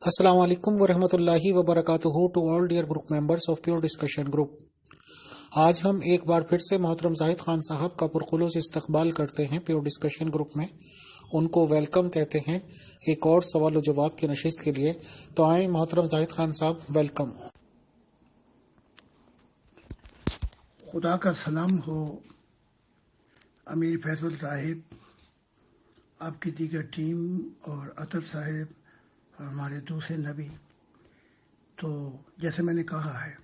السلام علیکم ورحمۃ اللہ وبرکاتہ to all dear group members of pure discussion group. آج ہم ایک بار پھر سے محترم زاہد خان صاحب کا پرخلوص استقبال کرتے ہیں پیور ڈسکشن گروپ میں، ان کو ویلکم کہتے ہیں ایک اور سوال و جواب کی نشست کے لیے۔ تو آئیں محترم زاہد خان صاحب، ویلکم۔ خدا کا سلام ہو امیر فیصل صاحب، آپ کی دیگر ٹیم اور عطر صاحب اور ہمارے دوسرے نبی۔ تو جیسے میں نے کہا ہے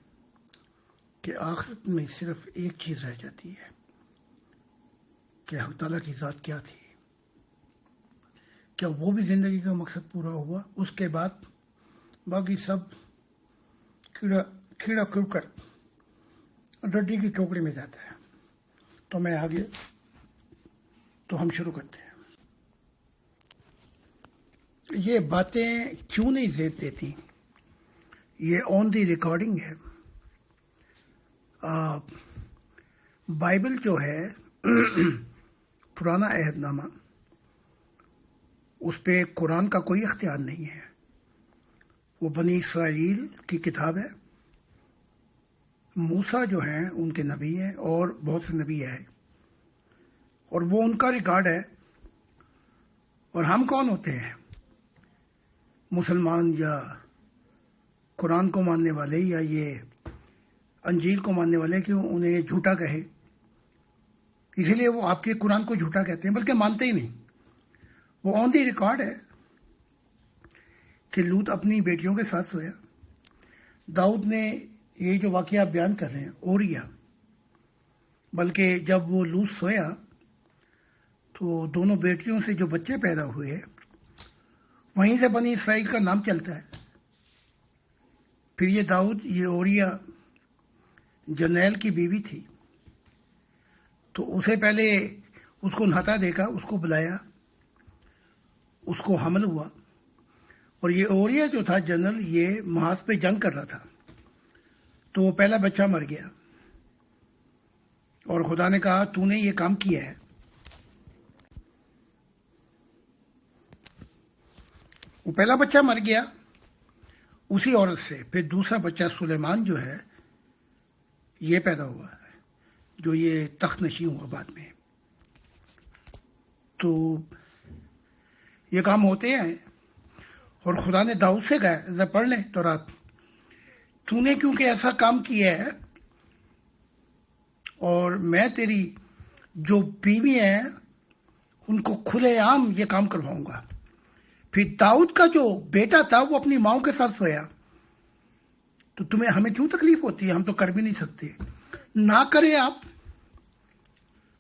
کہ آخرت میں صرف ایک چیز رہ جاتی ہے کہ حق تعالیٰ کی ذات کیا تھی، کیا وہ بھی زندگی کا مقصد پورا ہوا؟ اس کے بعد باقی سب کیڑا کرکٹ ڈڈی کی ٹوکری میں جاتا ہے۔ تو میں آگے تو ہم شروع کرتے ہیں۔ یہ باتیں کیوں نہیں زیب دیتی؟ یہ آن دی ریکارڈنگ ہے۔ بائبل جو ہے پرانا عہد نامہ، اس پہ قرآن کا کوئی اختیار نہیں ہے۔ وہ بنی اسرائیل کی کتاب ہے۔ موسیٰ جو ہیں ان کے نبی ہیں اور بہت سے نبی ہیں، اور وہ ان کا ریکارڈ ہے۔ اور ہم کون ہوتے ہیں؟ مسلمان یا قرآن کو ماننے والے یا یہ انجیل کو ماننے والے کہ انہیں جھوٹا کہے، اسی لیے وہ آپ کے قرآن کو جھوٹا کہتے ہیں، بلکہ مانتے ہی نہیں۔ وہ آن دی ریکارڈ ہے کہ لوط اپنی بیٹیوں کے ساتھ سویا۔ داؤد نے یہ جو واقعہ آپ بیان کر رہے ہیں اوریا، بلکہ جب وہ لوط سویا تو دونوں بیٹیوں سے جو بچے پیدا ہوئے وہیں سے بنی اسرائیل کا نام چلتا ہے۔ پھر یہ داؤد، یہ اوریا جرنیل کی بیوی تھی، تو اسے پہلے اس کو نہاتا دیکھا، اس کو بلایا، اس کو حمل ہوا۔ اور یہ اوریا جو تھا جنرل، یہ محاذ پہ جنگ کر رہا تھا، تو وہ پہلا بچہ مر گیا۔ اور خدا نے کہا تو نے یہ کام کیا ہے۔ وہ پہلا بچہ مر گیا اسی عورت سے۔ پھر دوسرا بچہ سلیمان جو ہے یہ پیدا ہوا ہے، جو یہ تخت نشین ہوا بعد میں۔ تو یہ کام ہوتے ہیں، اور خدا نے داؤد سے کہا، ذرا پڑھ لیں تو رات، تو نے کیونکہ ایسا کام کیا ہے اور میں تیری جو بیوی ہیں ان کو کھلے عام یہ کام کرواؤں گا۔ پھر داؤد کا جو بیٹا تھا وہ اپنی ماں کے ساتھ سویا۔ تو ہمیں کیوں تکلیف ہوتی ہے؟ ہم تو کر بھی نہیں سکتے۔ نہ کریں آپ،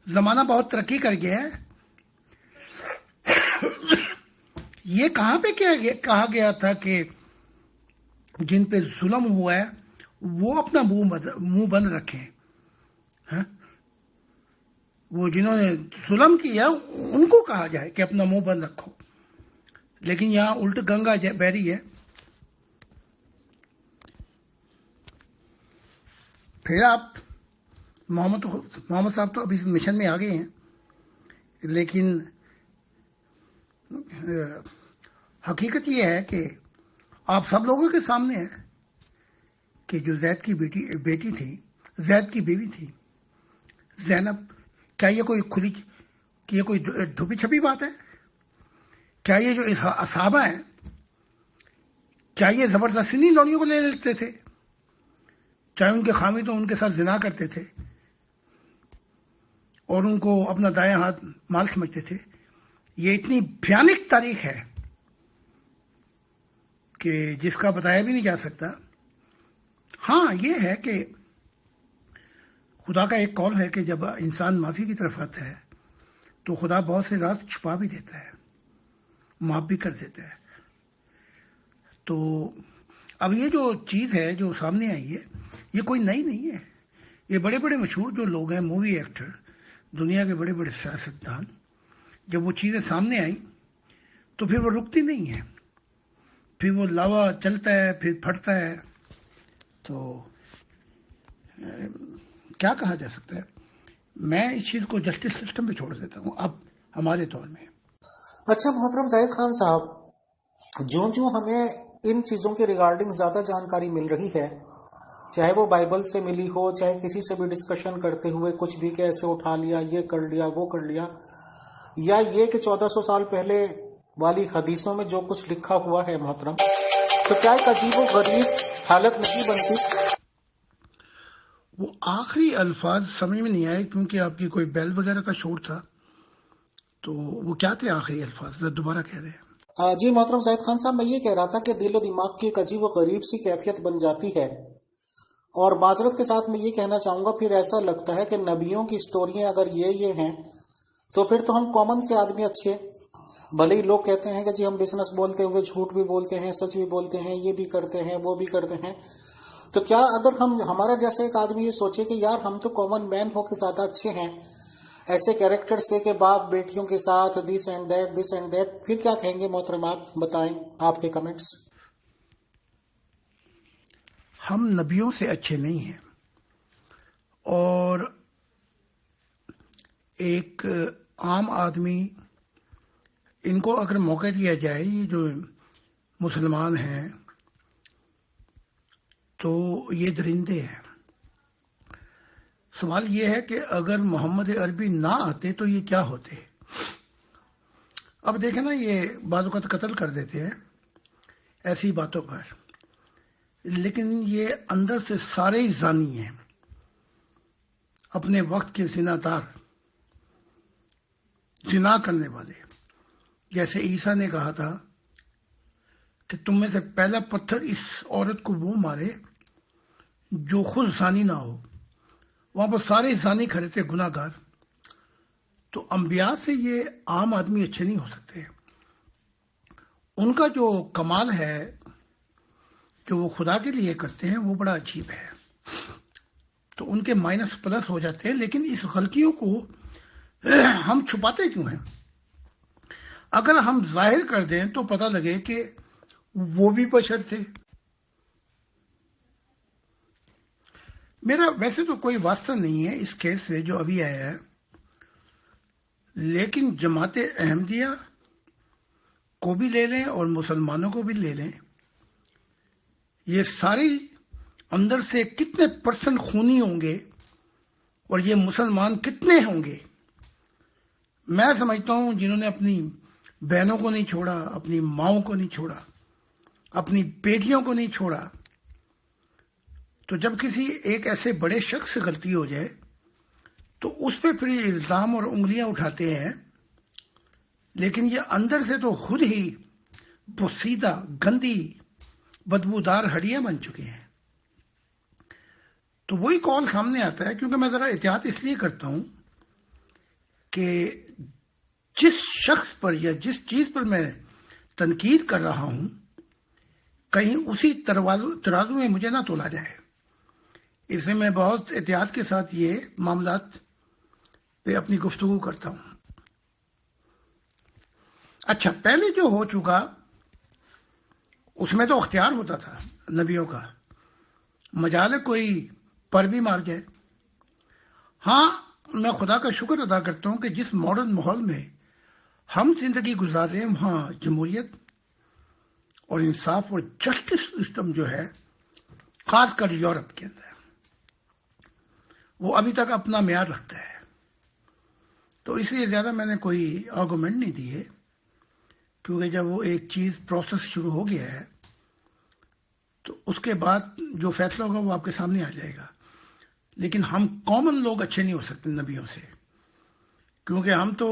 زمانہ بہت ترقی کر گیا ہے۔ یہ کہاں پہ کہا گیا تھا کہ جن پہ ظلم ہوا ہے وہ اپنا منہ بند رکھیں؟ وہ جنہوں نے ظلم کیا ان کو کہا جائے کہ اپنا منہ بند رکھو، لیکن یہاں الٹ گنگا بہ رہی ہے۔ پھر آپ محمد صاحب تو ابھی مشن میں آ گئے ہیں، لیکن حقیقت یہ ہے کہ آپ سب لوگوں کے سامنے ہے کہ جو زید کی بیٹی تھی، زید کی بیوی تھی زینب، کیا یہ کوئی کہ یہ کوئی ڈھپی چھپی بات ہے؟ کیا یہ جو صحابہ ہیں، کیا یہ زبردستی نہیں لوڑیوں کو لے لیتے تھے؟ چاہے ان کے خامی تو ان کے ساتھ زنا کرتے تھے اور ان کو اپنا دایاں ہاتھ مال سمجھتے تھے۔ یہ اتنی بھیانک تاریخ ہے کہ جس کا بتایا بھی نہیں جا سکتا۔ ہاں یہ ہے کہ خدا کا ایک قول ہے کہ جب انسان معافی کی طرف آتا ہے تو خدا بہت سے راز چھپا بھی دیتا ہے، معاف بھی کر دیتا ہے۔ تو اب یہ جو چیز ہے جو سامنے آئی ہے یہ کوئی نئی نہیں ہے۔ یہ بڑے بڑے مشہور جو لوگ ہیں، مووی ایکٹر، دنیا کے بڑے بڑے سیاستدان، جب وہ چیزیں سامنے آئیں تو پھر وہ رکتی نہیں ہیں، پھر وہ لاوا چلتا ہے، پھر پھٹتا ہے۔ تو کیا کہا جا سکتا ہے؟ میں اس چیز کو جسٹس سسٹم پہ چھوڑ دیتا ہوں اب ہمارے دور میں۔ اچھا محترم زاہد خان صاحب، جو ہمیں ان چیزوں کے ریگارڈنگ زیادہ جانکاری مل رہی ہے، چاہے وہ بائبل سے ملی ہو، چاہے کسی سے بھی ڈسکشن کرتے ہوئے کچھ بھی کہ ایسے اٹھا لیا، یہ کر لیا، وہ کر لیا، یا یہ کہ 1400 سال پہلے والی حدیثوں میں جو کچھ لکھا ہوا ہے محترم، تو کیا ایک عجیب و غریب حالت نہیں بنتی؟ وہ آخری الفاظ سمجھ میں نہیں آئے کیونکہ آپ کی کوئی بیل وغیرہ کا شور تھا، تو وہ کیا تھے آخری الفاظ؟ دوبارہ کہہ رہے ہیں۔ جی محترم زاہد خان صاحب، میں یہ کہہ رہا تھا کہ دل و دماغ کی ایک عجیب و غریب سی کیفیت بن جاتی ہے، اور معذرت کے ساتھ میں یہ کہنا چاہوں گا، پھر ایسا لگتا ہے کہ نبیوں کی سٹوریاں اگر یہ ہیں تو پھر تو ہم کامن سے آدمی اچھے، بھلے ہی لوگ کہتے ہیں کہ جی ہم بزنس بولتے ہوئے جھوٹ بھی بولتے ہیں، سچ بھی بولتے ہیں، یہ بھی کرتے ہیں، وہ بھی کرتے ہیں، تو کیا اگر ہمارا جیسا ایک آدمی یہ سوچے کہ یار ہم تو کامن مین ہو کے زیادہ اچھے ہیں، ایسے کیریکٹر سے کہ باپ بیٹیوں کے ساتھ دس اینڈ دیٹ، پھر کیا کہیں گے محترم؟ آپ بتائیں، آپ کے کمنٹس۔ ہم نبیوں سے اچھے نہیں ہیں، اور ایک عام آدمی، ان کو اگر موقع دیا جائے، یہ جو مسلمان ہیں تو یہ درندے ہیں۔ سوال یہ ہے کہ اگر محمد عربی نہ آتے تو یہ کیا ہوتے؟ اب دیکھیں نا، یہ بعض اوقات قتل کر دیتے ہیں ایسی باتوں پر، لیکن یہ اندر سے سارے ہی زانی ہیں، اپنے وقت کے زنادار، زنا کرنے والے۔ جیسے عیسیٰ نے کہا تھا کہ تم میں سے پہلا پتھر اس عورت کو وہ مارے جو خود زانی نہ ہو۔ وہاں پر سارے زانی کھڑے تھے، گناہ گار۔ تو انبیاء سے یہ عام آدمی اچھے نہیں ہو سکتے۔ ان کا جو کمال ہے جو وہ خدا کے لیے کرتے ہیں وہ بڑا عجیب ہے، تو ان کے مائنس پلس ہو جاتے ہیں۔ لیکن اس غلطیوں کو ہم چھپاتے کیوں ہیں؟ اگر ہم ظاہر کر دیں تو پتہ لگے کہ وہ بھی بشر تھے۔ میرا ویسے تو کوئی واسطہ نہیں ہے اس کیس سے جو ابھی آیا ہے، لیکن جماعت احمدیہ کو بھی لے لیں اور مسلمانوں کو بھی لے لیں، یہ سارے اندر سے کتنے پرسنٹ خونی ہوں گے اور یہ مسلمان کتنے ہوں گے؟ میں سمجھتا ہوں جنہوں نے اپنی بہنوں کو نہیں چھوڑا، اپنی ماؤں کو نہیں چھوڑا، اپنی بیٹیوں کو نہیں چھوڑا، تو جب کسی ایک ایسے بڑے شخص سے غلطی ہو جائے تو اس پہ پھر یہ الزام اور انگلیاں اٹھاتے ہیں، لیکن یہ اندر سے تو خود ہی بوسیدہ، گندی، بدبودار ہڈیاں بن چکے ہیں۔ تو وہی کال سامنے آتا ہے، کیونکہ میں ذرا احتیاط اس لیے کرتا ہوں کہ جس شخص پر یا جس چیز پر میں تنقید کر رہا ہوں کہیں اسی ترازو میں مجھے نہ تولا جائے، اس لیے میں بہت احتیاط کے ساتھ یہ معاملات پہ اپنی گفتگو کرتا ہوں۔ اچھا، پہلے جو ہو چکا اس میں تو اختیار ہوتا تھا نبیوں کا، مجال کوئی پر بھی مار جائے۔ ہاں، میں خدا کا شکر ادا کرتا ہوں کہ جس ماڈرن ماحول میں ہم زندگی گزار رہے ہیں وہاں جمہوریت اور انصاف اور جسٹس سسٹم جو ہے، خاص کر یورپ کے اندر، وہ ابھی تک اپنا معیار رکھتا ہے۔ تو اس لیے زیادہ میں نے کوئی آرگومنٹ نہیں دی ہے، کیونکہ جب وہ ایک چیز پروسیس شروع ہو گیا ہے تو اس کے بعد جو فیصلہ ہوگا وہ آپ کے سامنے آ جائے گا۔ لیکن ہم کامن لوگ اچھے نہیں ہو سکتے نبیوں سے، کیونکہ ہم تو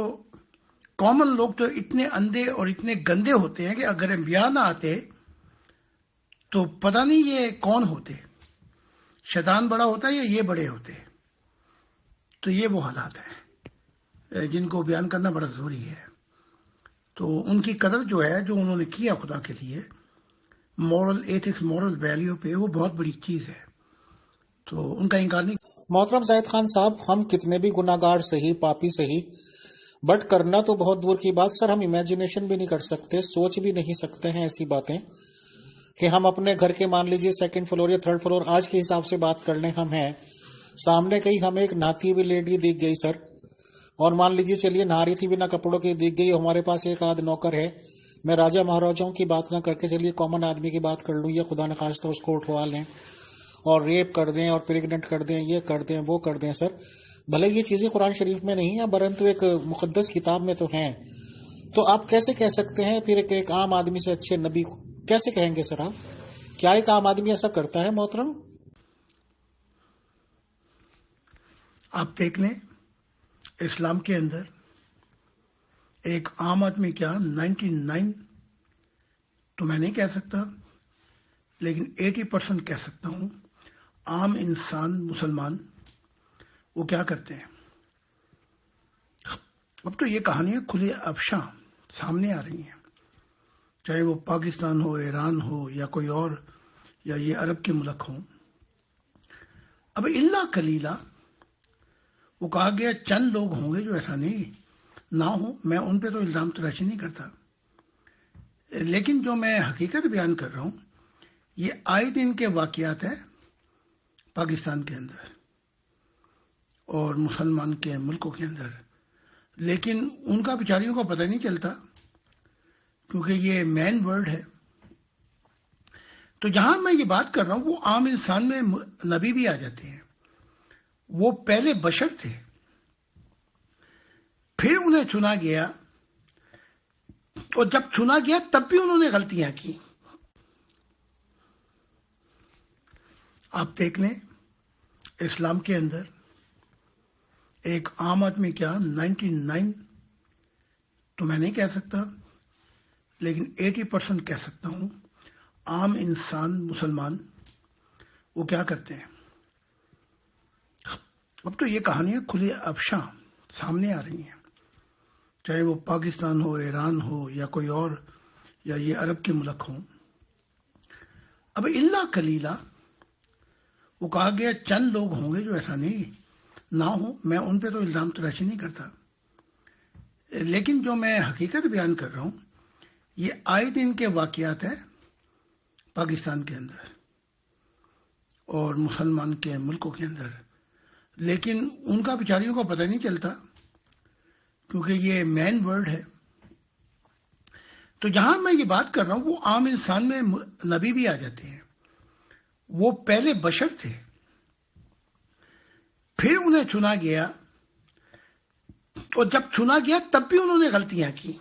کامن لوگ تو اتنے اندھے اور اتنے گندے ہوتے ہیں کہ اگر انبیاء نہ آتے تو پتہ نہیں یہ کون ہوتے، شیطان بڑا ہوتا ہے یا یہ بڑے ہوتے۔ تو یہ وہ حالات ہیں جن کو بیان کرنا بڑا ضروری ہے۔ تو ان کی قدر جو ہے، جو انہوں نے کیا خدا کے لیے، مورل ایتھکس، مورل ویلیو پہ، وہ بہت بڑی چیز ہے، تو ان کا انکار نہیں۔ محترم زاہد خان صاحب، ہم کتنے بھی گناہ گار سہی، پاپی سہی، بٹ کرنا تو بہت دور کی بات، سر ہم امیجنیشن بھی نہیں کر سکتے، سوچ بھی نہیں سکتے ہیں ایسی باتیں کہ ہم اپنے گھر کے مان لیجئے 2nd فلور یا 3rd فلور، آج کے حساب سے بات کر لیں، ہم ہیں سامنے کہیں ہمیں ایک نہاتی ہوئی لیڈی دیکھ گئی سر، اور مان لیجئے چلیے نہا رہی تھی بنا کپڑوں کے دیکھ گئی، ہمارے پاس ایک آدھ نوکر ہے، میں راجہ مہاراجاؤں کی بات نہ کر کے چلیے کامن آدمی کی بات کر لوں، یا خدا نخواستہ اس کو اٹھوا لیں اور ریپ کر دیں اور پریگننٹ کر دیں، یہ کر دیں وہ کر دیں. سر بھلے یہ چیزیں قرآن شریف میں نہیں ہیں، برنتو ایک مقدس کتاب میں تو ہیں. تو آپ کیسے کہہ سکتے ہیں پھر ایک عام آدمی سے اچھے نبی کیسے کہیں گے سر آپ؟ کیا ایک عام آدمی ایسا کرتا ہے محترم؟ آپ دیکھ لیں اسلام کے اندر ایک عام آدمی کیا 99 تو میں نہیں کہہ سکتا، لیکن 80% کہہ سکتا ہوں، عام انسان مسلمان وہ کیا کرتے ہیں. اب تو یہ کہانیاں کھلے افشاں سامنے آ رہی ہیں، چاہے وہ پاکستان ہو، ایران ہو، یا کوئی اور، یا یہ عرب کے ملک ہوں. اب اللہ کلیلہ وہ کہا گیا چند لوگ ہوں گے جو ایسا نہیں نہ ہو. میں ان پہ تو الزام تراشی نہیں کرتا، لیکن جو میں حقیقت بیان کر رہا ہوں یہ آئے دن کے واقعات ہیں پاکستان کے اندر اور مسلمان کے ملکوں کے اندر، لیکن ان کا بیچاریوں کو پتہ نہیں چلتا کیونکہ یہ مین ورلڈ ہے. تو جہاں میں یہ بات کر رہا ہوں وہ عام انسان میں نبی بھی آ جاتے ہیں. وہ پہلے بشر تھے، پھر انہیں چنا گیا، اور جب چنا گیا تب بھی انہوں نے غلطیاں کی. آپ دیکھ لیں اسلام کے اندر ایک عام آدمی کیا 99 تو میں نہیں کہہ سکتا، لیکن 80% کہہ سکتا ہوں، عام انسان مسلمان وہ کیا کرتے ہیں. اب تو یہ کہانیاں کھلے افشاں سامنے آ رہی ہیں، چاہے وہ پاکستان ہو، ایران ہو، یا کوئی اور، یا یہ عرب کے ملک ہوں. اب اللہ کلیلہ وہ کہا گیا چند لوگ ہوں گے جو ایسا نہیں نہ ہو. میں ان پہ تو الزام تراشی نہیں کرتا، لیکن جو میں حقیقت بیان کر رہا ہوں یہ آئے دن کے واقعات ہیں پاکستان کے اندر اور مسلمان کے ملکوں کے اندر، لیکن ان کا بیچاریوں کو پتہ نہیں چلتا کیونکہ یہ مین ورلڈ ہے. تو جہاں میں یہ بات کر رہا ہوں وہ عام انسان میں نبی بھی آ جاتے ہیں. وہ پہلے بشر تھے، پھر انہیں چنا گیا، اور جب چنا گیا تب بھی انہوں نے غلطیاں کی.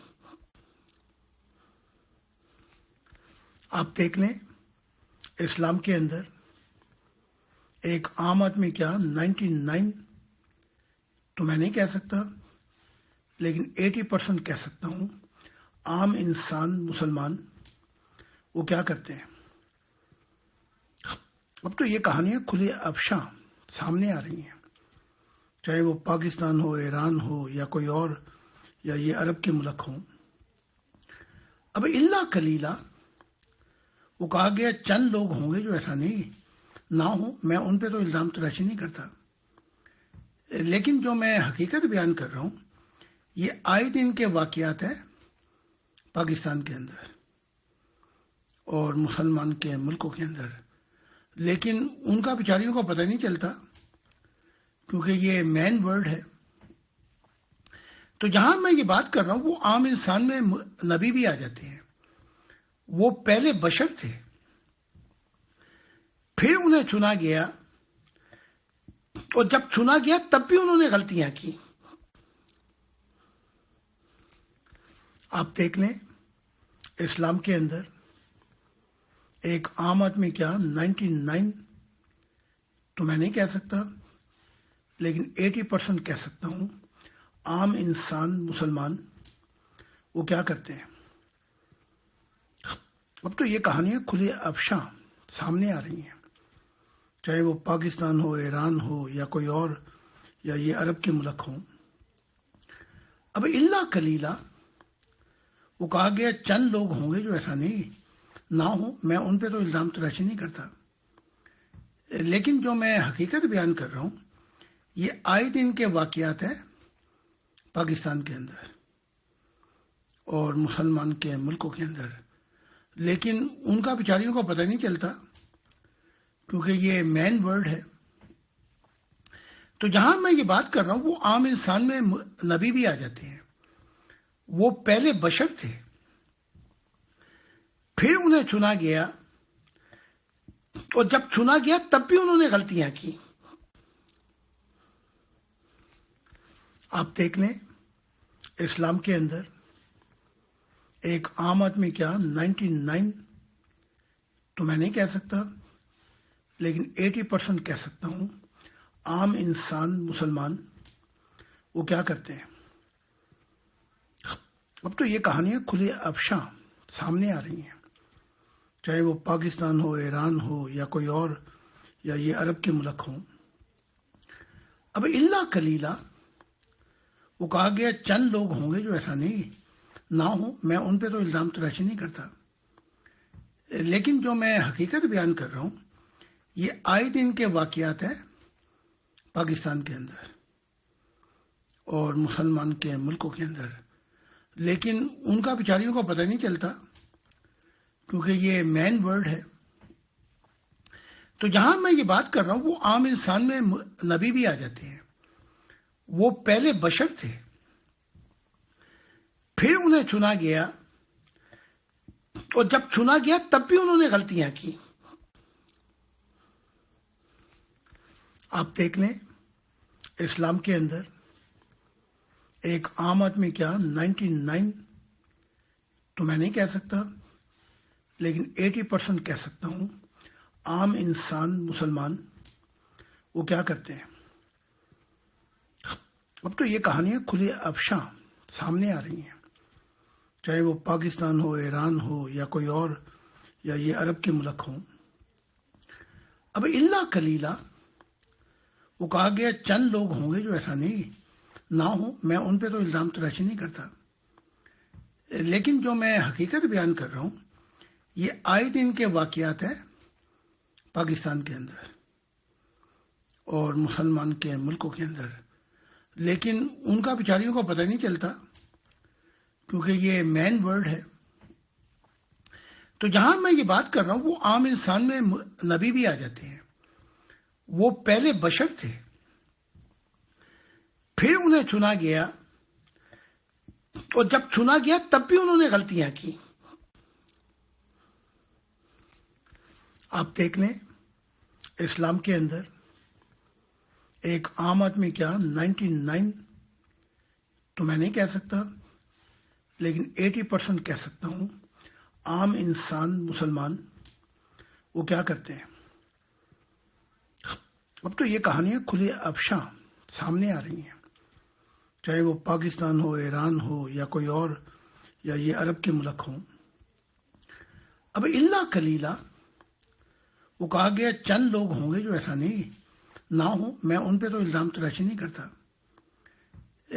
آپ دیکھ لیں اسلام کے اندر ایک عام آدمی کیا 99 تو میں نہیں کہہ سکتا، لیکن 80% کہہ سکتا ہوں، عام انسان مسلمان وہ کیا کرتے ہیں. اب تو یہ کہانیاں کھلے افشاں سامنے آ رہی ہیں، چاہے وہ پاکستان ہو، ایران ہو، یا کوئی اور، یا یہ عرب کے ملک ہوں. اب اللہ کلیلہ وہ کہا گیا چند لوگ ہوں گے جو ایسا نہیں نہ ہو. میں ان پہ تو الزام تراشی نہیں کرتا، لیکن جو میں حقیقت بیان کر رہا ہوں یہ آئے دن کے واقعات ہیں پاکستان کے اندر اور مسلمان کے ملکوں کے اندر، لیکن ان کا بیچاریوں کو پتہ نہیں چلتا کیونکہ یہ مین ورلڈ ہے. تو جہاں میں یہ بات کر رہا ہوں وہ عام انسان میں نبی بھی آ جاتے ہیں. وہ پہلے بشر تھے، پھر انہیں چنا گیا، اور جب چنا گیا تب بھی انہوں نے غلطیاں کی. آپ دیکھ لیں اسلام کے اندر ایک عام آدمی کیا 99 تو میں نہیں کہہ سکتا، لیکن 80% کہہ سکتا ہوں، عام انسان مسلمان وہ کیا کرتے ہیں. پھر انہیں چنا گیا، اور جب چنا گیا تب بھی انہوں نے غلطیاں کی. آپ دیکھ لیں اسلام کے اندر ایک عام آدمی کیا 99 تو میں نہیں کہہ سکتا، لیکن 80% کہہ سکتا ہوں، عام انسان مسلمان وہ کیا کرتے ہیں. اب تو یہ کہانیاں کھلے افشاں سامنے آ رہی ہیں، چاہے وہ پاکستان ہو، ایران ہو، یا کوئی اور، یا یہ عرب کے ملک ہوں. اب اللہ کلیلہ وہ کہا گیا چند لوگ ہوں گے جو ایسا نہیں نہ ہو. میں ان پہ تو الزام تراشی نہیں کرتا، لیکن جو میں حقیقت بیان کر رہا ہوں یہ آئے دن کے واقعات ہیں پاکستان کے اندر اور مسلمان کے ملکوں کے اندر، لیکن ان کا بیچاریوں کو پتہ نہیں چلتا کیونکہ یہ مین ورلڈ ہے. تو جہاں میں یہ بات کر رہا ہوں وہ عام انسان میں نبی بھی آ جاتے ہیں. وہ پہلے بشر تھے، پھر انہیں چنا گیا، اور جب چنا گیا تب بھی انہوں نے غلطیاں کی۔ آپ دیکھ لیں، اسلام کے اندر ایک عام آدمی کیا 99 تو میں نہیں کہہ سکتا، لیکن 80% کہہ سکتا ہوں، عام انسان مسلمان وہ کیا کرتے ہیں؟ اب تو یہ کہانیاں کھلے افشاں سامنے آ رہی ہیں، چاہے وہ پاکستان ہو، ایران ہو، یا کوئی اور، یا یہ عرب کے ملک ہوں۔ اب الا قلیلا وہ کہا گیا چند لوگ ہوں گے جو ایسا نہیں نہ ہو، میں ان پہ تو الزام تراشی نہیں کرتا، لیکن جو میں حقیقت بیان کر رہا ہوں یہ آئے دن کے واقعات ہیں پاکستان کے اندر اور مسلمان کے ملکوں کے اندر، لیکن ان کا بیچاریوں کو پتہ نہیں چلتا کیونکہ یہ مین ورلڈ ہے۔ تو جہاں میں یہ بات کر رہا ہوں وہ عام انسان میں نبی بھی آ جاتے ہیں، وہ پہلے بشر تھے، پھر انہیں چنا گیا، اور جب چنا گیا تب بھی انہوں نے غلطیاں کی۔ آپ دیکھ لیں، اسلام کے اندر ایک عام آدمی کیا 99 تو میں نہیں کہہ سکتا، لیکن 80% کہہ سکتا ہوں، عام انسان مسلمان وہ کیا کرتے ہیں؟ اب تو یہ کہانیاں کھلے افشاں سامنے آ رہی ہیں، چاہے وہ پاکستان ہو، ایران ہو، یا کوئی اور، یا یہ عرب کے ملک ہوں۔ اب الا قلیلا وہ کہا گیا چند لوگ ہوں گے جو ایسا نہیں نہ ہو، میں ان پہ تو الزام تراشی نہیں کرتا، لیکن جو میں حقیقت بیان کر رہا ہوں یہ آئے دن کے واقعات ہیں پاکستان کے اندر اور مسلمان کے ملکوں کے اندر، لیکن ان کا بیچاریوں کو پتہ نہیں چلتا کیونکہ یہ مین ورلڈ ہے۔ تو جہاں میں یہ بات کر رہا ہوں وہ عام انسان میں نبی بھی آ جاتے ہیں، وہ پہلے بشر تھے، پھر انہیں چنا گیا، اور جب چنا گیا تب بھی انہوں نے غلطیاں کی۔ آپ دیکھ لیں، اسلام کے اندر ایک عام آدمی کیا 99 تو میں نہیں کہہ سکتا، لیکن 80% کہہ سکتا ہوں، عام انسان مسلمان وہ کیا کرتے ہیں؟ اب تو یہ کہانیاں کھلے افشاں سامنے آ رہی ہیں، چاہے وہ پاکستان ہو، ایران ہو، یا کوئی اور، یا یہ عرب کے ملک ہوں۔ اب الا قلیلا وہ کہا گیا چند لوگ ہوں گے جو ایسا نہیں نہ ہو، میں ان پہ تو الزام تراشی نہیں کرتا،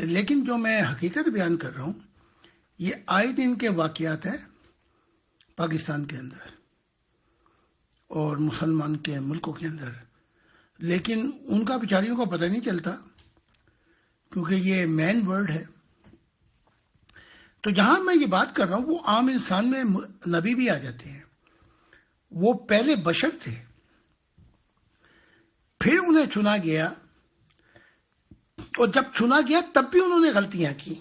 لیکن جو میں حقیقت بیان کر رہا ہوں یہ آئے دن کے واقعات ہیں پاکستان کے اندر اور مسلمان کے ملکوں کے اندر، لیکن ان کا بیچاریوں کو پتہ نہیں چلتا کیونکہ یہ مین ورلڈ ہے۔ تو جہاں میں یہ بات کر رہا ہوں وہ عام انسان میں نبی بھی آ جاتے ہیں، وہ پہلے بشر تھے، پھر انہیں چنا گیا، اور جب چنا گیا تب بھی انہوں نے غلطیاں کی۔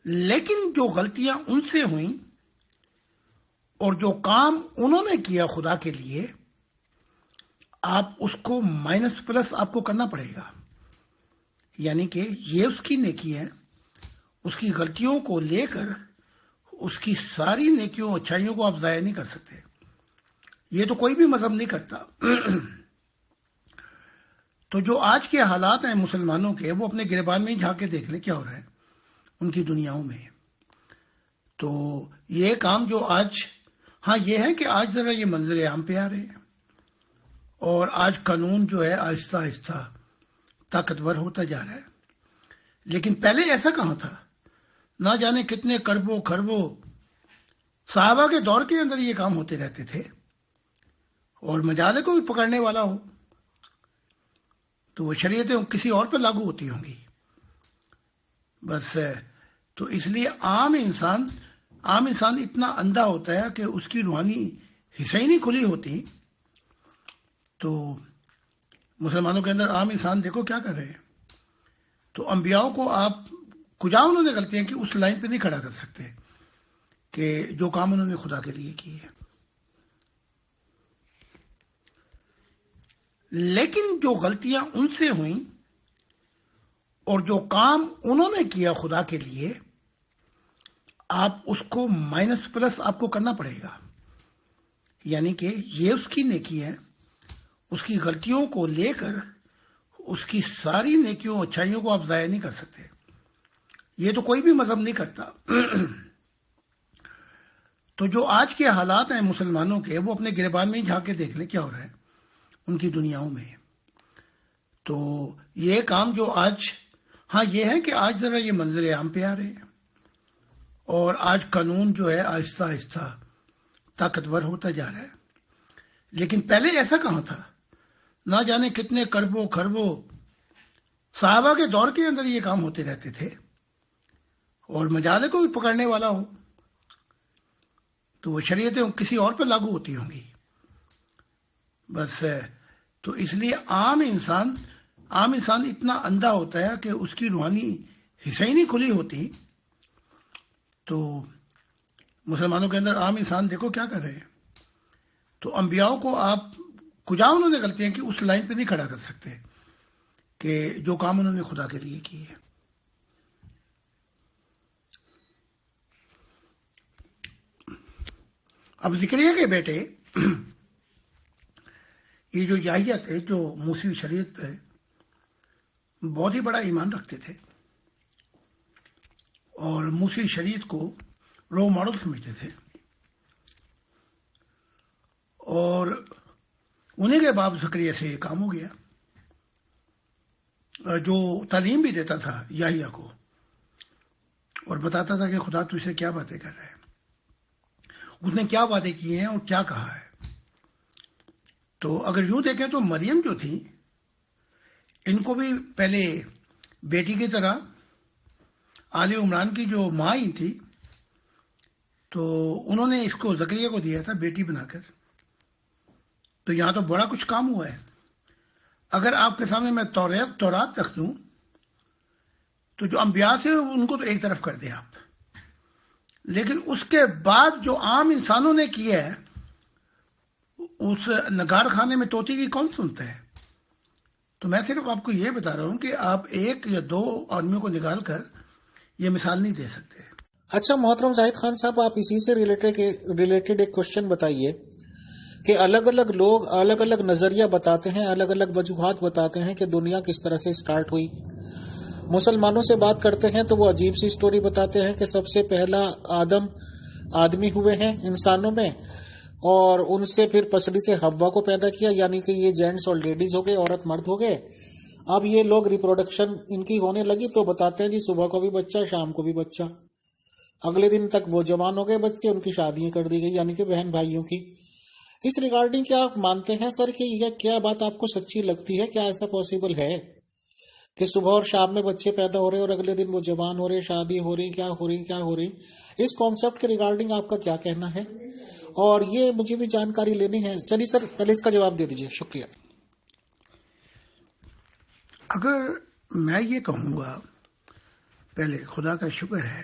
لیکن جو غلطیاں ان سے ہوئیں اور جو کام انہوں نے کیا خدا کے لیے، آپ اس کو مائنس پلس آپ کو کرنا پڑے گا، یعنی کہ یہ اس کی نیکی ہے، اس کی غلطیوں کو لے کر اس کی ساری نیکیوں اچھائیوں کو آپ ضائع نہیں کر سکتے۔ یہ تو کوئی بھی مذہب نہیں کرتا۔ تو جو آج کے حالات ہیں مسلمانوں کے، وہ اپنے گریبان میں ہی جھانک کے دیکھ لیں کیا ہو رہا ہے ان کی دنیاؤں میں۔ تو یہ کام جو آج، ہاں یہ ہے کہ آج ذرا یہ منظر عام پہ آ رہے ہیں، اور آج قانون جو ہے آہستہ آہستہ طاقتور ہوتا جا رہا ہے، لیکن پہلے ایسا کہاں تھا؟ نہ جانے کتنے کربوں خربوں صحابہ کے دور کے اندر یہ کام ہوتے رہتے تھے، اور مجالے کو بھی پکڑنے والا ہو تو وہ شریعتیں کسی اور پر لاگو ہوتی ہوں گی بس۔ تو اس لیے عام انسان اتنا اندھا ہوتا ہے کہ اس کی روحانی حصہ ہی نہیں کھلی ہوتی۔ تو مسلمانوں کے اندر عام انسان دیکھو کیا کر رہے ہیں۔ تو انبیاء کو آپ کجا انہوں نے غلطیاں کی اس لائن پہ نہیں کھڑا کر سکتے کہ جو کام انہوں نے خدا کے لیے کیے. لیکن جو غلطیاں ان سے ہوئیں اور جو کام انہوں نے کیا خدا کے لیے، آپ اس کو مائنس پلس آپ کو کرنا پڑے گا. یعنی کہ یہ اس کی نیکی ہے، اس کی غلطیوں کو لے کر اس کی ساری نیکیوں اچھائیوں کو آپ ضائع نہیں کر سکتے. یہ تو کوئی بھی مذہب نہیں کرتا. تو جو آج کے حالات ہیں مسلمانوں کے، وہ اپنے گریبان میں ہی جھانک کے دیکھ لیں کیا ہو رہا ہے ان کی دنیاؤں میں. تو یہ کام جو آج، ہاں یہ ہے کہ آج ذرا یہ منظر عام پہ آ رہے ہیں، اور آج قانون جو ہے آہستہ آہستہ طاقتور ہوتا جا رہا ہے. لیکن پہلے ایسا کہاں تھا؟ نہ جانے کتنے کربوں خربوں صحابہ کے دور کے اندر یہ کام ہوتے رہتے تھے، اور مجالے کو بھی پکڑنے والا ہو تو وہ شریعتیں کسی اور پہ لاگو ہوتی ہوں گی بس. تو اس لیے عام انسان اتنا اندھا ہوتا ہے کہ اس کی روحانی حصہ ہی نہیں کھلی ہوتی. تو مسلمانوں کے اندر عام انسان دیکھو کیا کر رہے ہیں. تو انبیاء کو آپ کجا انہوں نے غلطیاں کی اس لائن پہ نہیں کھڑا کر سکتے کہ جو کام انہوں نے خدا کے لیے کیے. اب زکریا کے بیٹے یہ جو یحییٰ تھے، جو موسیٰ شریعت پہ بہت ہی بڑا ایمان رکھتے تھے اور موسیٰ شریعت کو رول ماڈل سمجھتے تھے، اور انہیں کے باپ زکریا سے یہ کام ہو گیا. جو تعلیم بھی دیتا تھا یحییٰ کو اور بتاتا تھا کہ خدا تجھ سے کیا باتیں کر رہا ہے، اس نے کیا وعدے کیے ہیں اور کیا کہا ہے. تو اگر یوں دیکھیں تو مریم جو تھی، ان کو بھی پہلے بیٹی کی طرح آل عمران کی جو ماں ہی تھی، تو انہوں نے اس کو زکریا کو دیا تھا بیٹی بنا کر. تو یہاں تو بڑا کچھ کام ہوا ہے. اگر آپ کے سامنے میں تورات رکھ دوں تو جو انبیاء سے ان کو تو ایک طرف کر دیں آپ، لیکن اس کے بعد جو عام انسانوں نے کیا ہے، اس نگار خانے میں طوطی کی کون سنتا ہے. تو میں صرف آپ کو یہ بتا رہا ہوں کہ آپ ایک یا دو آدمیوں کو نکال کر یہ مثال نہیں دے سکتے. اچھا محترم زاہد خان صاحب، آپ اسی سے ریلیٹڈ ایک کوشچن بتائیے کہ الگ الگ لوگ الگ الگ نظریہ بتاتے ہیں، الگ الگ وجوہات بتاتے ہیں کہ دنیا کس طرح سے سٹارٹ ہوئی. مسلمانوں سے بات کرتے ہیں تو وہ عجیب سی سٹوری بتاتے ہیں کہ سب سے پہلا آدمی ہوئے ہیں انسانوں میں، اور ان سے پھر پسلی سے حوا کو پیدا کیا، یعنی کہ یہ جینٹس اور لیڈیز ہو گئے، عورت مرد ہو گئے. اب یہ لوگ ریپروڈکشن ان کی ہونے لگی تو بتاتے ہیں جی صبح کو بھی بچہ، شام کو بھی بچہ، اگلے دن تک وہ جوان ہو گئے بچے، ان کی شادیاں کر دی گئی، یعنی کہ بہن بھائیوں کی. اس ریگارڈنگ کیا آپ مانتے ہیں سر کہ یہ کیا بات آپ کو سچی لگتی ہے؟ کیا ایسا پاسبل ہے کہ صبح اور شام میں بچے پیدا ہو رہے اور اگلے دن وہ جوان ہو رہے، شادی ہو رہی، کیا ہو رہی؟ اس کانسیپٹ کے ریگارڈنگ آپ کا کیا کہنا ہے؟ اور یہ مجھے بھی جانکاری لینی ہے. چلیے سر پہلے اس کا جواب دے دیجیے. شکریہ. اگر میں یہ کہوں گا، پہلے خدا کا شکر ہے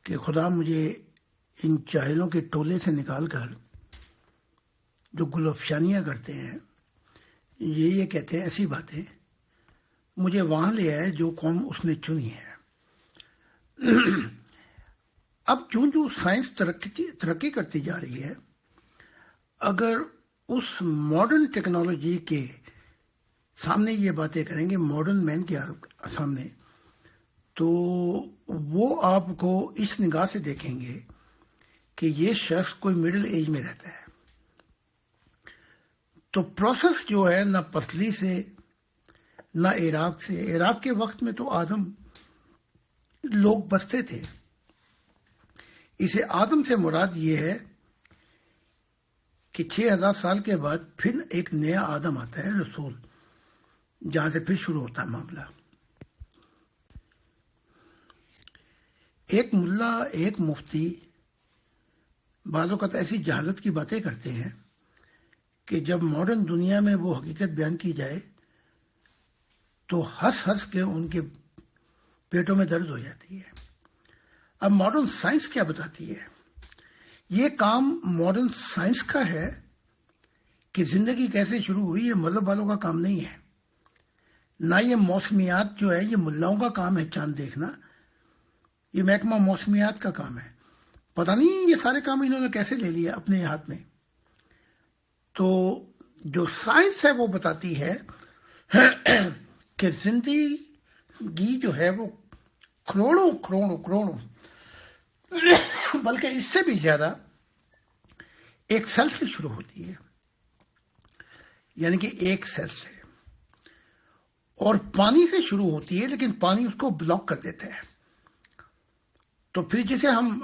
کہ خدا مجھے ان جاہلوں کے ٹولے سے نکال کر، جو گل افشانیاں کرتے ہیں، یہ کہتے ہیں ایسی باتیں، مجھے وہاں لے آئے جو قوم اس نے چنی ہے. اب جو سائنس ترقی کرتی جا رہی ہے، اگر اس ماڈرن ٹیکنالوجی کے سامنے یہ باتیں کریں گے، ماڈرن مین کے سامنے، تو وہ آپ کو اس نگاہ سے دیکھیں گے کہ یہ شخص کوئی مڈل ایج میں رہتا ہے. تو پروسیس جو ہے نہ پسلی سے نہ عراق سے. عراق کے وقت میں تو آدم لوگ بستے تھے. اسے آدم سے مراد یہ ہے کہ 6000 سال کے بعد پھر ایک نیا آدم آتا ہے، رسول، جہاں سے پھر شروع ہوتا ہے معاملہ. ایک ملا، ایک مفتی بعض اوقات ایسی جہالت کی باتیں کرتے ہیں کہ جب ماڈرن دنیا میں وہ حقیقت بیان کی جائے تو ہنس ہنس کے ان کے پیٹوں میں درد ہو جاتی ہے۔ اب ماڈرن سائنس کیا بتاتی ہے؟ یہ کام ماڈرن سائنس کا ہے کہ زندگی کیسے شروع ہوئی، یہ مذہب والوں کا کام نہیں ہے، نہ یہ موسمیات جو ہے یہ ملاؤں کا کام ہے چاند دیکھنا، یہ محکمہ موسمیات کا کام ہے۔ پتہ نہیں یہ سارے کام انہوں نے کیسے لے لیا اپنے ہاتھ میں۔ تو جو سائنس ہے وہ بتاتی ہے کہ زندگی جو ہے وہ کروڑوں کروڑوں کروڑوں بلکہ اس سے بھی زیادہ ایک سیل سے شروع ہوتی ہے، یعنی کہ ایک سیل سے، اور پانی سے شروع ہوتی ہے، لیکن پانی اس کو بلاک کر دیتا ہے۔ تو پھر جسے ہم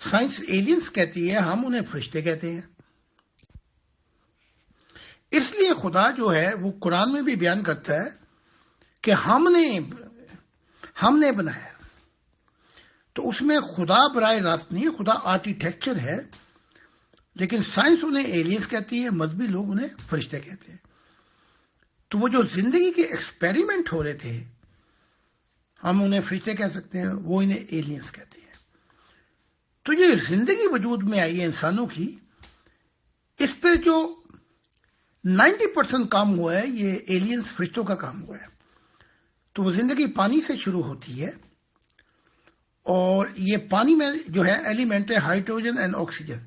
سائنس ایلینز کہتی ہے، ہم انہیں فرشتے کہتے ہیں۔ اس لیے خدا جو ہے وہ قرآن میں بھی بیان کرتا ہے کہ ہم نے بنایا، تو اس میں خدا براہ راست نہیں، خدا آرکیٹیکچر ہے، لیکن سائنس انہیں ایلینز کہتی ہے، مذہبی لوگ انہیں فرشتے کہتے ہیں۔ تو وہ جو زندگی کے ایکسپیریمنٹ ہو رہے تھے، ہم انہیں فرشتے کہہ سکتے ہیں، وہ انہیں ایلینز کہتے ہیں۔ تو یہ زندگی وجود میں آئی ہے انسانوں کی، اس پہ جو 90% کام ہوا ہے یہ ایلینز فرشتوں کا کام ہوا ہے۔ تو وہ زندگی پانی سے شروع ہوتی ہے، اور یہ پانی میں جو ہے ایلیمنٹ ہے ہائیڈروجن اینڈ آکسیجن،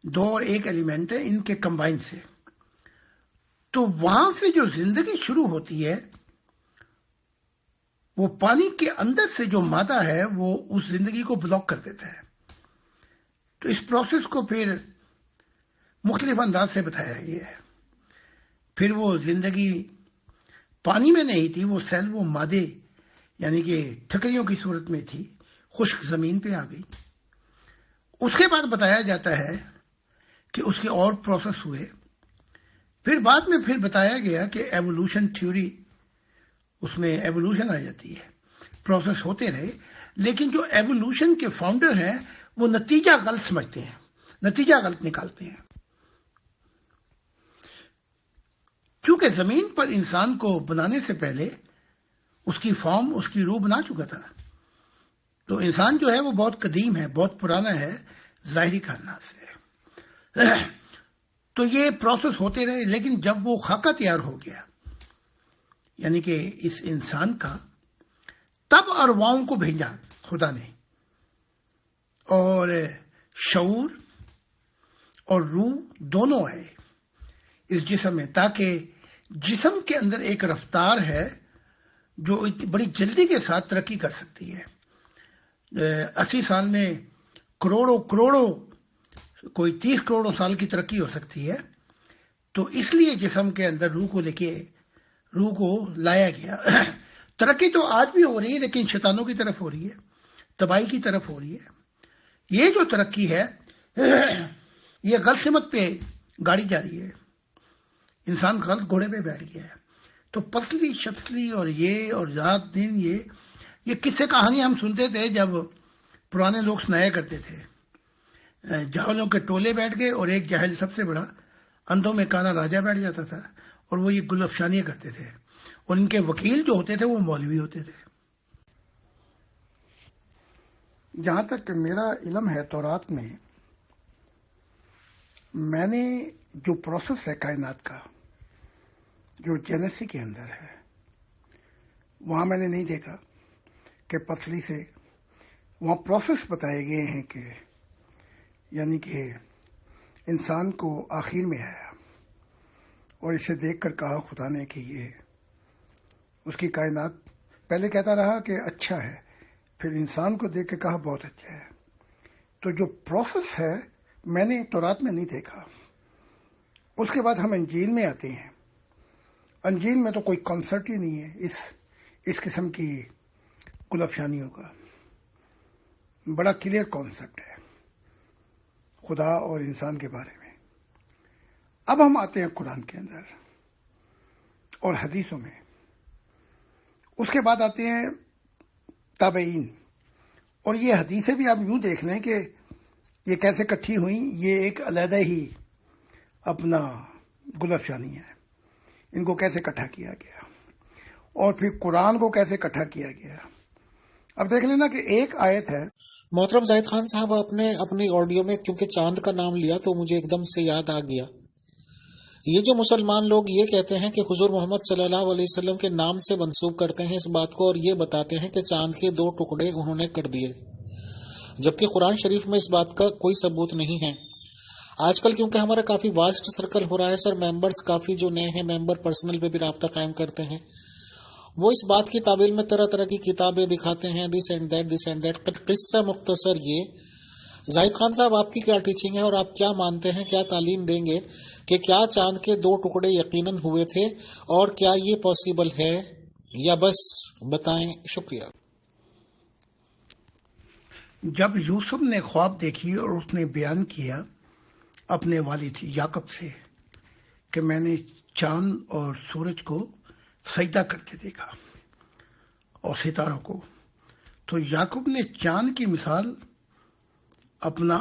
2 اور 1 ایلیمنٹ ہے ان کے کمبائن سے۔ تو وہاں سے جو زندگی شروع ہوتی ہے، وہ پانی کے اندر سے جو مادہ ہے وہ اس زندگی کو بلاک کر دیتا ہے۔ تو اس پروسیس کو پھر مختلف انداز سے بتایا گیا ہے۔ پھر وہ زندگی پانی میں نہیں تھی، وہ سیل وہ مادے یعنی کہ ٹھکریوں کی صورت میں تھی، خشک زمین پہ آ گئی۔ اس کے بعد بتایا جاتا ہے کہ اس کے اور پروسیس ہوئے، پھر بعد میں پھر بتایا گیا کہ ایوولوشن تھیوری، اس میں ایوولوشن آ جاتی ہے، پروسیس ہوتے رہے، لیکن جو ایوولوشن کے فاؤنڈر ہیں وہ نتیجہ غلط سمجھتے ہیں، نتیجہ غلط نکالتے ہیں۔ کیونکہ زمین پر انسان کو بنانے سے پہلے اس کی فارم، اس کی روح بنا چکا تھا۔ تو انسان جو ہے وہ بہت قدیم ہے، بہت پرانا ہے ظاہری کائنات سے۔ تو یہ پروسیس ہوتے رہے، لیکن جب وہ خاکہ تیار ہو گیا یعنی کہ اس انسان کا، تب ارواحوں کو بھیجا خدا نے، اور شعور اور روح دونوں آئے اس جسم میں، تاکہ جسم کے اندر ایک رفتار ہے جو بڑی جلدی کے ساتھ ترقی کر سکتی ہے۔ 80 سال میں کروڑوں کروڑوں، کوئی 30 کروڑوں سال کی ترقی ہو سکتی ہے۔ تو اس لیے جسم کے اندر روح کو لایا گیا۔ ترقی تو آج بھی ہو رہی ہے، لیکن شیطانوں کی طرف ہو رہی ہے، تباہی کی طرف ہو رہی ہے۔ یہ جو ترقی ہے یہ غلط سمت پہ گاڑی جا رہی ہے، انسان غلط گھوڑے پہ بیٹھ گیا ہے۔ تو پسلی شتلی اور یہ اور رات دن یہ قصے کہانی ہم سنتے تھے جب پرانے لوگ سنایا کرتے تھے۔ جاہلوں کے ٹولے بیٹھ گئے، اور ایک جاہل سب سے بڑا، اندھوں میں کانا راجا بیٹھ جاتا تھا، اور وہ یہ گل افشانیاں کرتے تھے، اور ان کے وکیل جو ہوتے تھے وہ مولوی ہوتے تھے۔ جہاں تک میرا علم ہے تورات میں نے جو پروسیس ہے کائنات کا، جو جینیسی کے اندر ہے، وہاں میں نے نہیں دیکھا کہ پسلی سے، وہاں پروسیس بتائے گئے ہیں کہ یعنی کہ انسان کو آخر میں آیا، اور اسے دیکھ کر کہا خدا نے کہ یہ اس کی کائنات، پہلے کہتا رہا کہ اچھا ہے، پھر انسان کو دیکھ کے کہا بہت اچھا ہے۔ تو جو پروسیس ہے میں نے تورات میں نہیں دیکھا۔ اس کے بعد ہم انجیل میں آتے ہیں۔ انجیل میں تو کوئی کانسیپٹ ہی نہیں ہے اس قسم کی کل افشانیوں کا، بڑا کلیئر کانسیپٹ ہے خدا اور انسان کے بارے میں۔ اب ہم آتے ہیں قرآن کے اندر اور حدیثوں میں۔ اس کے بعد آتے ہیں تابعین، اور یہ حدیثیں بھی آپ یوں دیکھ لیں کہ یہ کیسے اکٹھی ہوئیں، یہ ایک علیحدہ ہی اپنا گل افشانی ہے، ان کو کیسے اکٹھا کیا گیا۔ اور پھر قرآن کو کیسے اکٹھا کیا گیا. اب دیکھ لینا کہ ایک آیت ہے. محترم زاہد خان صاحب، آپ نے اپنی آڈیو میں کیونکہ چاند کا نام لیا تو مجھے ایک دم سے یاد آ گیا، یہ جو مسلمان لوگ یہ کہتے ہیں کہ حضور محمد صلی اللہ علیہ وسلم کے نام سے منسوب کرتے ہیں اس بات کو، اور یہ بتاتے ہیں کہ چاند کے 2 ٹکڑے انہوں نے کر دیے، جبکہ قرآن شریف میں اس بات کا کوئی ثبوت نہیں ہے. آج کل کیونکہ ہمارا کافی واسٹ سرکل ہو رہا ہے سر، ممبرز کافی جو نئے ہیں ممبر پرسنل پہ بھی رابطہ قائم کرتے ہیں، وہ اس بات کی تعویل میں طرح طرح کی کتابیں دکھاتے ہیں، دس اینڈ دیٹ. قصہ مختصر یہ، زاہد خان صاحب آپ کی کیا ٹیچنگ ہے اور آپ کیا مانتے ہیں، کیا تعلیم دیں گے کہ کیا چاند کے 2 ٹکڑے یقیناً ہوئے تھے اور کیا یہ پاسبل ہے، یا بس بتائیں. شکریہ. جب یوسف نے خواب دیکھی اور اس نے بیان کیا اپنے والد یعقوب سے کہ میں نے چاند اور سورج کو سجدہ کرتے دیکھا اور ستاروں کو، تو یعقوب نے چاند کی مثال اپنا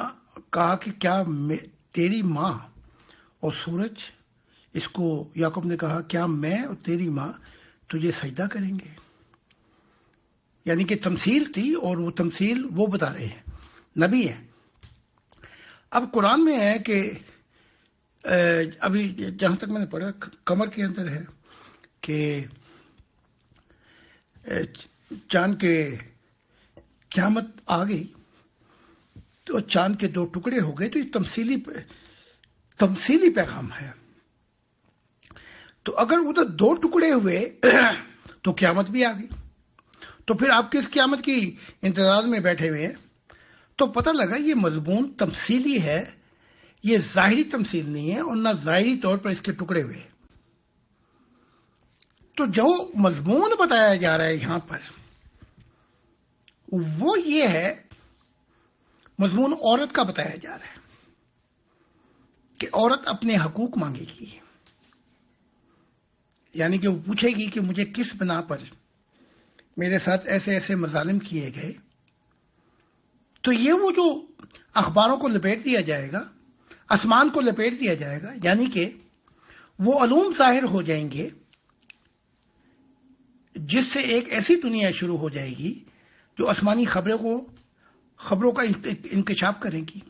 کہا کہ کیا تیری ماں اور سورج، اس کو یعقوب نے کہا کیا میں اور تیری ماں تجھے سجدہ کریں گے. یعنی کہ تمثیل تھی، اور وہ تمثیل وہ بتا رہے ہیں، نبی ہے. اب قرآن میں ہے کہ ابھی جہاں تک میں نے پڑھا قمر کے اندر ہے کہ چاند کے قیامت آ گئی تو چاند کے 2 ٹکڑے ہو گئے، تو یہ تمثیلی پیغام ہے. تو اگر ادھر 2 ٹکڑے ہوئے تو قیامت بھی آ گئی، تو پھر آپ کس قیامت کی انتظار میں بیٹھے ہوئے ہیں؟ تو پتہ لگا یہ مضمون تمثیلی ہے، یہ ظاہری تمثیل نہیں ہے، اور نہ ظاہری طور پر اس کے ٹکڑے ہوئے. تو جو مضمون بتایا جا رہا ہے یہاں پر وہ یہ ہے، مضمون عورت کا بتایا جا رہا ہے کہ عورت اپنے حقوق مانگے گی، یعنی کہ وہ پوچھے گی کہ مجھے کس بنا پر میرے ساتھ ایسے ایسے مظالم کیے گئے. تو یہ وہ جو اخباروں کو لپیٹ دیا جائے گا، آسمان کو لپیٹ دیا جائے گا، یعنی کہ وہ علوم ظاہر ہو جائیں گے جس سے ایک ایسی دنیا شروع ہو جائے گی جو آسمانی خبروں کا انکشاف کریں گی.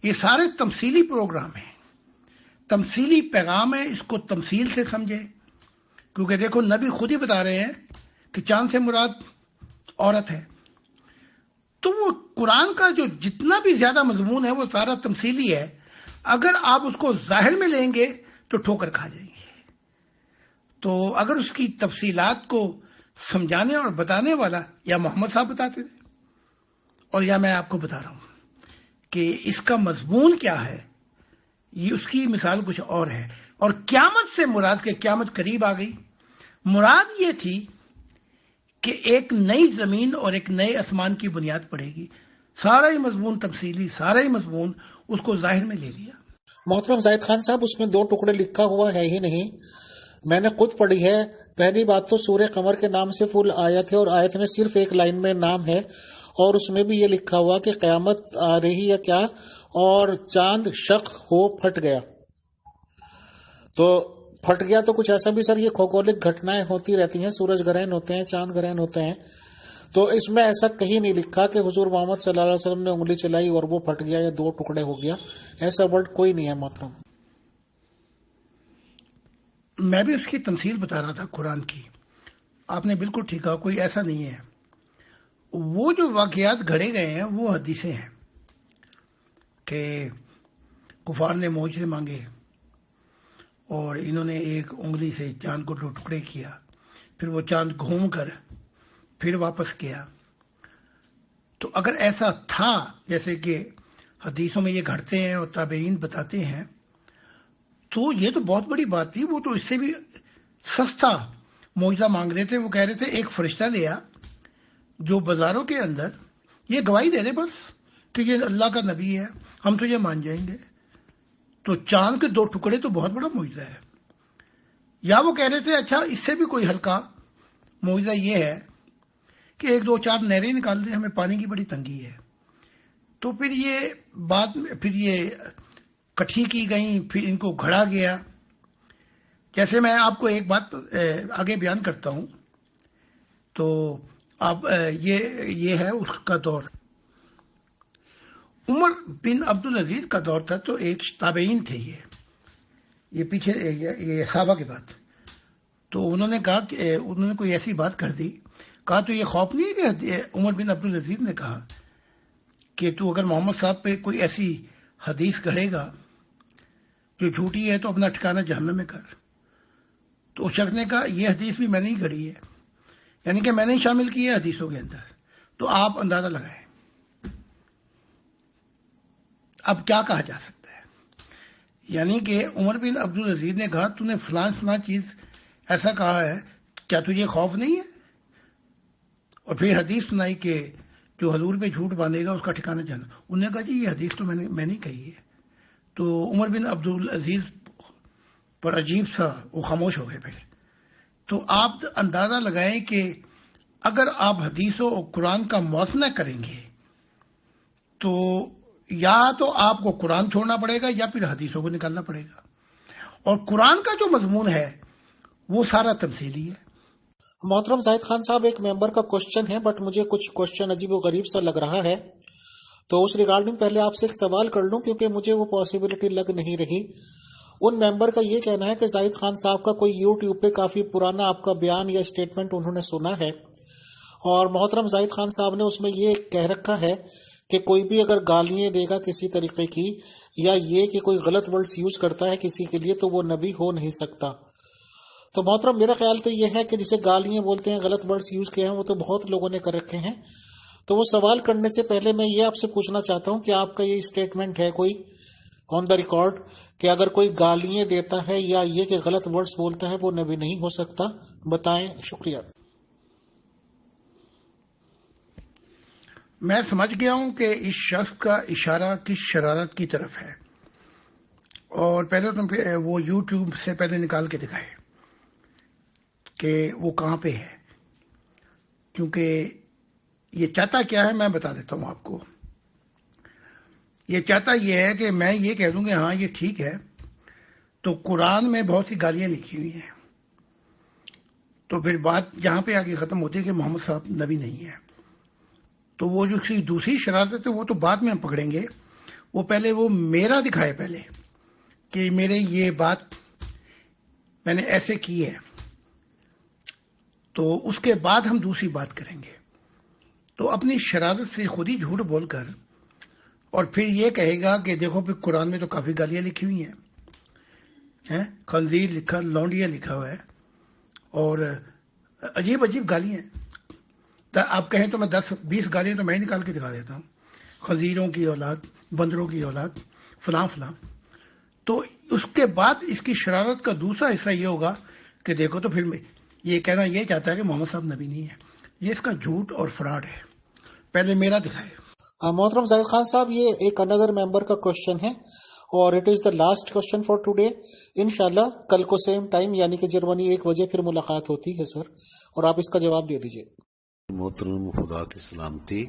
یہ سارے تمثیلی پروگرام ہیں، تمثیلی پیغام ہے، اس کو تمثیل سے سمجھے. کیونکہ دیکھو نبی خود ہی بتا رہے ہیں کہ چاند سے مراد عورت ہے. تو وہ قرآن کا جو جتنا بھی زیادہ مضمون ہے وہ سارا تمثیلی ہے. اگر آپ اس کو ظاہر میں لیں گے تو ٹھوکر کھا جائیں گے. تو اگر اس کی تفصیلات کو سمجھانے اور بتانے والا یا محمد صاحب بتاتے تھے، اور یا میں آپ کو بتا رہا ہوں کہ اس کا مضمون کیا ہے، یہ اس کی مثال کچھ اور ہے. اور قیامت سے مراد کہ قیامت قریب آ گئی، مراد یہ تھی کہ ایک نئی زمین اور ایک نئے آسمان کی بنیاد پڑے گی. سارا ہی مضمون تفصیلی، سارا ہی مضمون اس کو ظاہر میں لے لیا. محترم زاہد خان صاحب، اس میں 2 ٹکڑے لکھا ہوا ہے ہی نہیں، میں نے خود پڑھی ہے. پہلی بات تو سورہ قمر کے نام سے فل آیت ہے، اور آیت میں صرف ایک لائن میں نام ہے، اور اس میں بھی یہ لکھا ہوا کہ قیامت آ رہی ہے کیا، اور چاند شق ہو پھٹ گیا. تو پھٹ گیا تو کچھ ایسا بھی سر، یہ کھگولک گھٹنائیں ہوتی رہتی ہیں، سورج گرہن ہوتے ہیں، چاند گرہن ہوتے ہیں. تو اس میں ایسا کہیں نہیں لکھا کہ حضور محمد صلی اللہ علیہ وسلم نے انگلی چلائی اور وہ پھٹ گیا یا 2 ٹکڑے ہو گیا، ایسا ورڈ کوئی نہیں ہے محترم. میں بھی اس کی تمثیل بتا رہا تھا قرآن کی. آپ نے بالکل ٹھیک کہا، کوئی ایسا نہیں ہے. وہ جو واقعات گھڑے گئے ہیں وہ حدیثیں ہیں کہ کفار نے معجزے مانگے اور انہوں نے ایک انگلی سے چاند کو 2 ٹکڑے کیا، پھر وہ چاند گھوم کر پھر واپس کیا. تو اگر ایسا تھا جیسے کہ حدیثوں میں یہ گھڑتے ہیں اور تابعین بتاتے ہیں، تو یہ تو بہت بڑی بات تھی. وہ تو اس سے بھی سستا معجزہ مانگ رہے تھے. وہ کہہ رہے تھے ایک فرشتہ لیا جو بازاروں کے اندر یہ گواہی دے دے بس کہ یہ اللہ کا نبی ہے، ہم تو یہ مان جائیں گے. تو چاند کے 2 ٹکڑے تو بہت بڑا معجزہ ہے. یا وہ کہہ رہے تھے اچھا اس سے بھی کوئی ہلکا معجزہ یہ ہے کہ 1 2 4 نہریں نکال دیں، ہمیں پانی کی بڑی تنگی ہے. تو پھر یہ بات، پھر یہ کٹھی کی گئیں، پھر ان کو گھڑا گیا. جیسے میں آپ کو ایک بات آگے بیان کرتا ہوں تو اب یہ ہے اس کا دور. عمر بن عبدالعزیز کا دور تھا تو ایک تابعین تھے یہ پیچھے یہ صحابہ کی بات. تو انہوں نے کہا کہ انہوں نے کوئی ایسی بات کر دی, کہا تو یہ خوف نہیں ہے کہ عمر بن عبدالعزیز نے کہا کہ تو اگر محمد صاحب پہ کوئی ایسی حدیث گھڑے گا جو جھوٹی ہے تو اپنا ٹھکانہ جہنم میں کر. تو اس شخص نے کہا یہ حدیث بھی میں نے ہی گھڑی ہے, یعنی کہ میں نے ہی شامل کی ہے حدیثوں کے اندر. تو آپ اندازہ لگائیں اب کیا کہا جا سکتا ہے. یعنی کہ عمر بن عبدالعزیز نے کہا تو نے فلاں فلاں چیز ایسا کہا ہے, کیا تجھے خوف نہیں ہے؟ اور پھر حدیث سنائی کہ جو حضور پہ جھوٹ باندھے گا اس کا ٹھکانہ جہنم. انہوں نے کہا جی یہ حدیث تو میں نے کہی ہے. تو عمر بن عبدالعزیز پر عجیب سا وہ خاموش ہو گئے پھر. تو آپ اندازہ لگائیں کہ اگر آپ حدیثوں اور قرآن کا موازنہ کریں گے تو یا تو آپ کو قرآن چھوڑنا پڑے گا یا پھر حدیثوں کو نکالنا پڑے گا. اور قرآن کا جو مضمون ہے وہ سارا تمثیلی ہے. محترم زاہد خان صاحب, ایک ممبر کا کوشچن ہے بٹ مجھے کچھ کوشچن عجیب و غریب سا لگ رہا ہے, تو اس ریگارڈنگ پہلے آپ سے ایک سوال کر لوں کیونکہ مجھے وہ پاسبلٹی لگ نہیں رہی. ان ممبر کا یہ کہنا ہے کہ زاہد خان صاحب کا کوئی یوٹیوب پہ کافی پرانا آپ کا بیان یا اسٹیٹمنٹ انہوں نے سنا ہے, اور محترم زاہد خان صاحب نے اس میں یہ کہہ رکھا ہے کہ کوئی بھی اگر گالیاں دے گا کسی طریقے کی, یا یہ کہ کوئی غلط ورڈز یوز کرتا ہے کسی کے لیے, تو وہ نبی ہو نہیں سکتا. تو محترم میرا خیال تو یہ ہے کہ جسے گالیاں بولتے ہیں, غلط ورڈز یوز کیے ہیں, وہ تو بہت لوگوں نے کر رکھے ہیں. تو وہ سوال کرنے سے پہلے میں یہ آپ سے پوچھنا چاہتا ہوں کہ آپ کا یہ اسٹیٹمنٹ ہے کوئی آن دا ریکارڈ کہ اگر کوئی گالیاں دیتا ہے یا یہ کہ غلط ورڈز بولتا ہے وہ نبی نہیں ہو سکتا؟ بتائیں. شکریہ. میں سمجھ گیا ہوں کہ اس شخص کا اشارہ کس شرارت کی طرف ہے, اور پہلے تم وہ یوٹیوب سے پہلے نکال کے دکھائے کہ وہ کہاں پہ ہے, کیونکہ یہ چاہتا کیا ہے میں بتا دیتا ہوں آپ کو. یہ چاہتا یہ ہے کہ میں یہ کہہ دوں کہ ہاں یہ ٹھیک ہے, تو قرآن میں بہت سی گالیاں لکھی ہوئی ہیں, تو پھر بات جہاں پہ آگے ختم ہوتی ہے کہ محمد صاحب نبی نہیں ہے. تو وہ جو دوسری شرارت ہے وہ تو بعد میں ہم پکڑیں گے, وہ پہلے وہ میرا دکھائے پہلے کہ میرے یہ بات میں نے ایسے کی ہے, تو اس کے بعد ہم دوسری بات کریں گے. تو اپنی شرارت سے خود ہی جھوٹ بول کر اور پھر یہ کہے گا کہ دیکھو پھر قرآن میں تو کافی گالیاں لکھی ہوئی ہیں, خنزیر لکھا, لونڈیا لکھا ہوا ہے, اور عجیب عجیب گالیاں ہیں. آپ کہیں تو میں 10-20 گالیاں تو میں ہی نکال کے دکھا دیتا ہوں, خنزیروں کی اولاد, بندروں کی اولاد, فلاں فلاں. تو اس کے بعد اس کی شرارت کا دوسرا حصہ یہ ہوگا کہ دیکھو تو پھر یہ کہنا یہ چاہتا ہے کہ محمد صاحب نبی نہیں ہے. یہ اس کا جھوٹ اور فراڈ ہے. پہلے میرا دکھائے. محترم زاہد خان صاحب, یہ ایک اندر ممبر کا کوشچن ہے اور it is the last question for today. انشاءاللہ کل کو سیم ٹائم یعنی کہ جرمنی 1 بجے پھر ملاقات ہوتی ہے سر, اور آپ اس کا جواب دے دیجیے. محترم خدا کی سلامتی,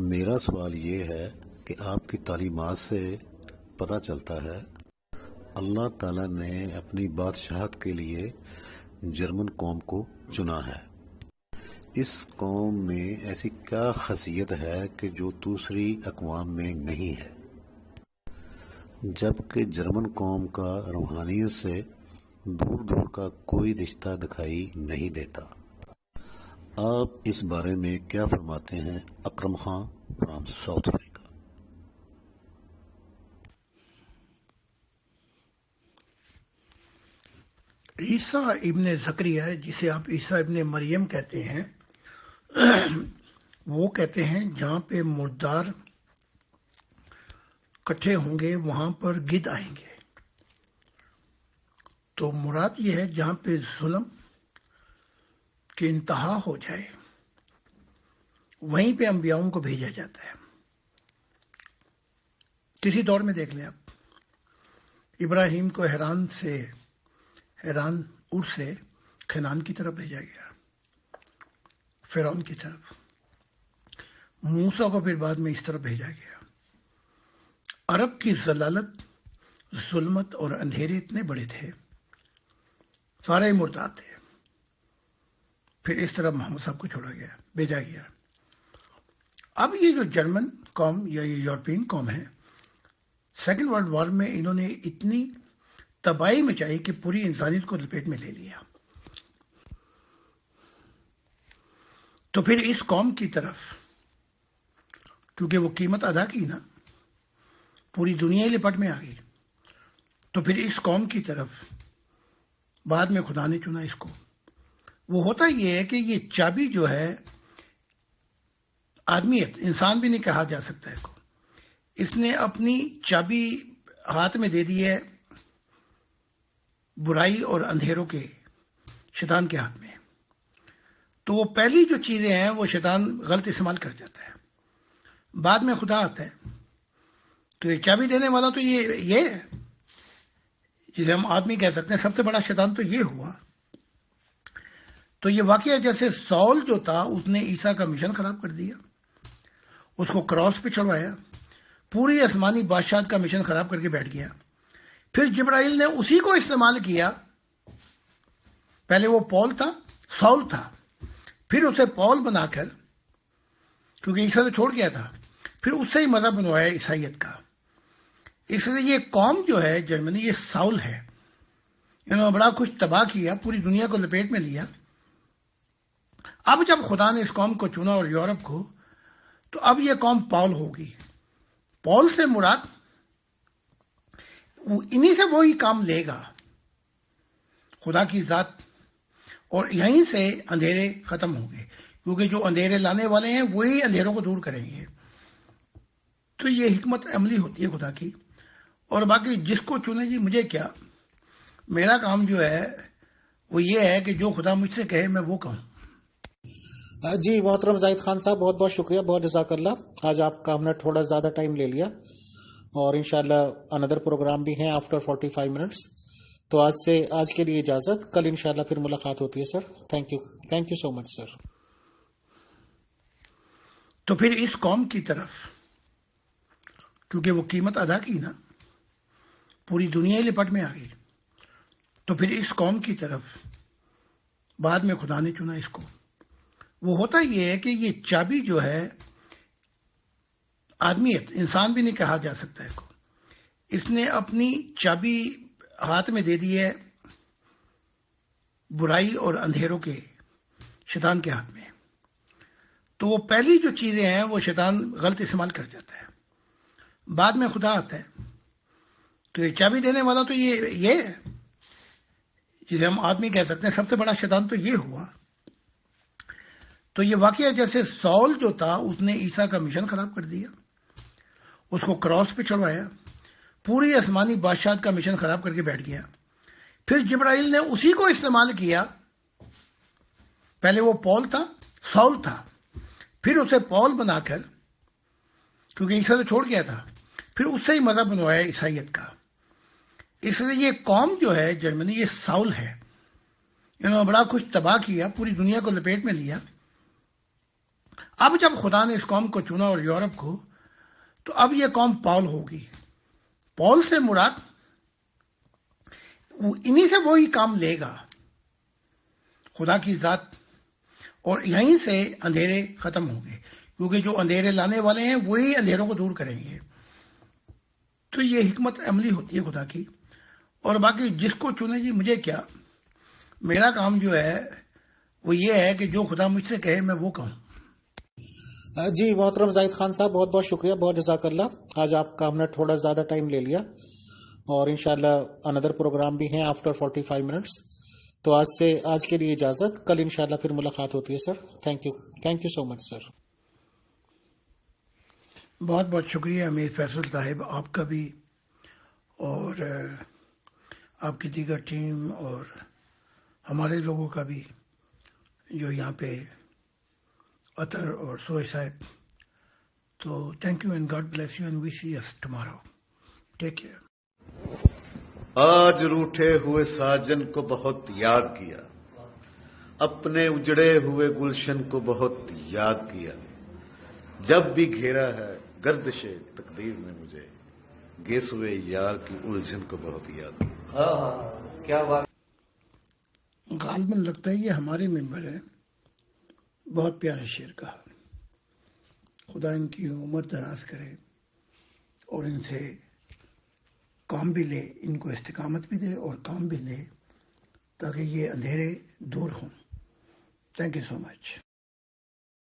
میرا سوال یہ ہے کہ آپ کی تعلیمات سے پتہ چلتا ہے اللہ تعالیٰ نے اپنی بادشاہت کے لیے جرمن قوم کو چنا ہے. اس قوم میں ایسی کیا خاصیت ہے کہ جو دوسری اقوام میں نہیں ہے, جبکہ جرمن قوم کا روحانیت سے دور دور کا کوئی رشتہ دکھائی نہیں دیتا؟ آپ اس بارے میں کیا فرماتے ہیں؟ Akram Khan from South Africa. عیسیٰ ابن زکریا جسے آپ عیسیٰ ابن مریم کہتے ہیں, وہ کہتے ہیں جہاں پہ مردار کٹھے ہوں گے وہاں پر گدھ آئیں گے. تو مراد یہ ہے جہاں پہ ظلم کی انتہا ہو جائے وہیں پہ انبیاؤں کو بھیجا جاتا ہے. کسی دور میں دیکھ لیں آپ, ابراہیم کو حیران ار سے کھنان کی طرف بھیجا گیا, فرعون کی طرف. موسیٰ کو پھر بعد میں اس طرف بھیجا گیا. عرب کی ضلالت, ظلمت اور اندھیرے اتنے بڑے تھے, سارے مرتاد تھے. پھر اس طرح محمد صاحب کو چھوڑا گیا، بھیجا گیا۔ اب یہ جو جرمن قوم یا یہ یورپین قوم ہے، سیکنڈ ورلڈ وار میں انہوں نے اتنی تباہی مچائی کہ پوری انسانیت کو لپیٹ میں لے لیا۔ تو پھر اس قوم کی طرف، کیونکہ وہ قیمت ادا کی نا، پوری دنیا ہی لپٹ میں آ گئی، تو پھر اس قوم کی طرف بعد میں خدا نے چنا اس کو۔ وہ ہوتا یہ ہے کہ یہ چابی جو ہے، آدمیت، انسان بھی نہیں کہا جا سکتا اس کو، اس نے اپنی چابی ہاتھ میں دے دی ہے برائی اور اندھیروں کے، شیطان کے ہاتھ میں۔ تو وہ پہلی جو چیزیں ہیں وہ شیطان غلط استعمال کر جاتا ہے، بعد میں خدا آتا ہے۔ تو یہ چابی دینے والا تو یہ ہے جسے ہم آدمی کہہ سکتے ہیں، سب سے بڑا شیطان تو یہ ہوا۔ تو یہ واقعہ جیسے سول جو تھا، اس نے عیسیٰ کا مشن خراب کر دیا، اس کو کراس پہ چڑھوایا، پوری آسمانی بادشاہت کا مشن خراب کر کے بیٹھ گیا۔ پھر جبرائیل نے اسی کو استعمال کیا، پہلے وہ پول تھا، سول تھا، پھر اسے پول بنا کر، کیونکہ عیسیٰ تو چھوڑ گیا تھا، پھر اس سے ہی مذہب بنوایا عیسائیت کا۔ اس لیے یہ قوم جو ہے جرمنی، یہ ساؤل ہے، انہوں نے بڑا کچھ تباہ کیا، پوری دنیا کو لپیٹ میں لیا۔ اب جب خدا نے اس قوم کو چنا اور یورپ کو، تو اب یہ قوم پال ہوگی۔ پال سے مراد انہی سے وہی کام لے گا، خدا کی ذات، اور یہیں سے اندھیرے ختم ہوں گے، کیونکہ جو اندھیرے لانے والے ہیں وہی اندھیروں کو دور کریں گے۔ تو یہ حکمت عملی ہوتی ہے خدا کی۔ اور باقی جس کو چنے جی، مجھے کیا، میرا کام جو ہے وہ یہ ہے کہ جو خدا مجھ سے کہے میں وہ کہوں۔ جی محترم زاہد خان صاحب، بہت بہت شکریہ، بہت جزاک اللہ۔ آج آپ کا ہم نے تھوڑا زیادہ ٹائم لے لیا، اور انشاءاللہ اندر پروگرام بھی ہیں آفٹر 45 منٹس۔ تو آج کے لیے اجازت، کل انشاءاللہ پھر ملاقات ہوتی ہے سر۔ تھینک یو سو مچ سر۔ تو پھر اس قوم کی طرف، کیونکہ وہ قیمت ادا کی نا، پوری دنیا ہی لپٹ میں آ گئی، تو پھر اس قوم کی طرف بعد میں خدا نے چنا اس کو۔ وہ ہوتا یہ ہے کہ یہ چابی جو ہے، آدمیت، انسان بھی نہیں کہا جا سکتا اس کو، اس نے اپنی چابی ہاتھ میں دے دی ہے برائی اور اندھیروں کے، شیطان کے ہاتھ میں۔ تو وہ پہلی جو چیزیں ہیں وہ شیطان غلط استعمال کر جاتا ہے، بعد میں خدا آتا ہے۔ تو یہ چابی دینے والا تو یہ ہے جسے ہم آدمی کہہ سکتے ہیں، سب سے بڑا شیطان تو یہ ہوا۔ تو یہ واقعہ جیسے سول جو تھا، اس نے عیسیٰ کا مشن خراب کر دیا، اس کو کراس پہ چڑھوایا، پوری آسمانی بادشاہت کا مشن خراب کر کے بیٹھ گیا۔ پھر جبرائیل نے اسی کو استعمال کیا، پہلے وہ پول تھا، سول تھا، پھر اسے پول بنا کر، کیونکہ عیسیٰ تو چھوڑ گیا تھا، پھر اس سے ہی مذہب بنوایا عیسائیت کا۔ اس لیے یہ قوم جو ہے جرمنی، یہ ساؤل ہے، انہوں نے بڑا کچھ تباہ کیا، پوری دنیا کو لپیٹ میں لیا۔ اب جب خدا نے اس قوم کو چنا اور یورپ کو، تو اب یہ قوم پال ہوگی۔ پال سے مراد انہی سے وہی کام لے گا، خدا کی ذات، اور یہیں سے اندھیرے ختم ہوں گے، کیونکہ جو اندھیرے لانے والے ہیں وہی اندھیروں کو دور کریں گے۔ تو یہ حکمت عملی ہوتی ہے خدا کی۔ اور باقی جس کو چنے جی، مجھے کیا، میرا کام جو ہے وہ یہ ہے کہ جو خدا مجھ سے کہے میں وہ کہوں۔ جی محترم زاہد خان صاحب، بہت بہت شکریہ، بہت جزاک اللہ۔ آج آپ کا ہم نے تھوڑا زیادہ ٹائم لے لیا، اور انشاءاللہ اندر پروگرام بھی ہیں آفٹر 45 منٹس۔ تو آج کے لیے اجازت، کل انشاءاللہ پھر ملاقات ہوتی ہے سر۔ تھینک یو سو مچ سر۔ بہت بہت شکریہ امیر فیصل صاحب، آپ کا بھی، اور آپ کی دیگر ٹیم، اور ہمارے لوگوں کا بھی جو یہاں پہ، اطہر اور سوہی صاحب۔ تو thank you and God bless you and we see us tomorrow. Take care. آج روٹھے ہوئے ساجن کو بہت یاد کیا، اپنے اجڑے ہوئے گلشن کو بہت یاد کیا، جب بھی گھیرا ہے گردش تقدیر نے مجھے، گیسوئے یار کی الجھن کو بہت یاد کیا۔ کیا بات، غالباً لگتا ہے یہ ہمارے ممبر ہیں۔ بہت پیارا شعر کہا. خدا ان کی عمر دراز کرے اور ان سے کام بھی لے، ان کو استقامت بھی دے اور کام بھی لے، تاکہ یہ اندھیرے دور ہوں. Thank you so much.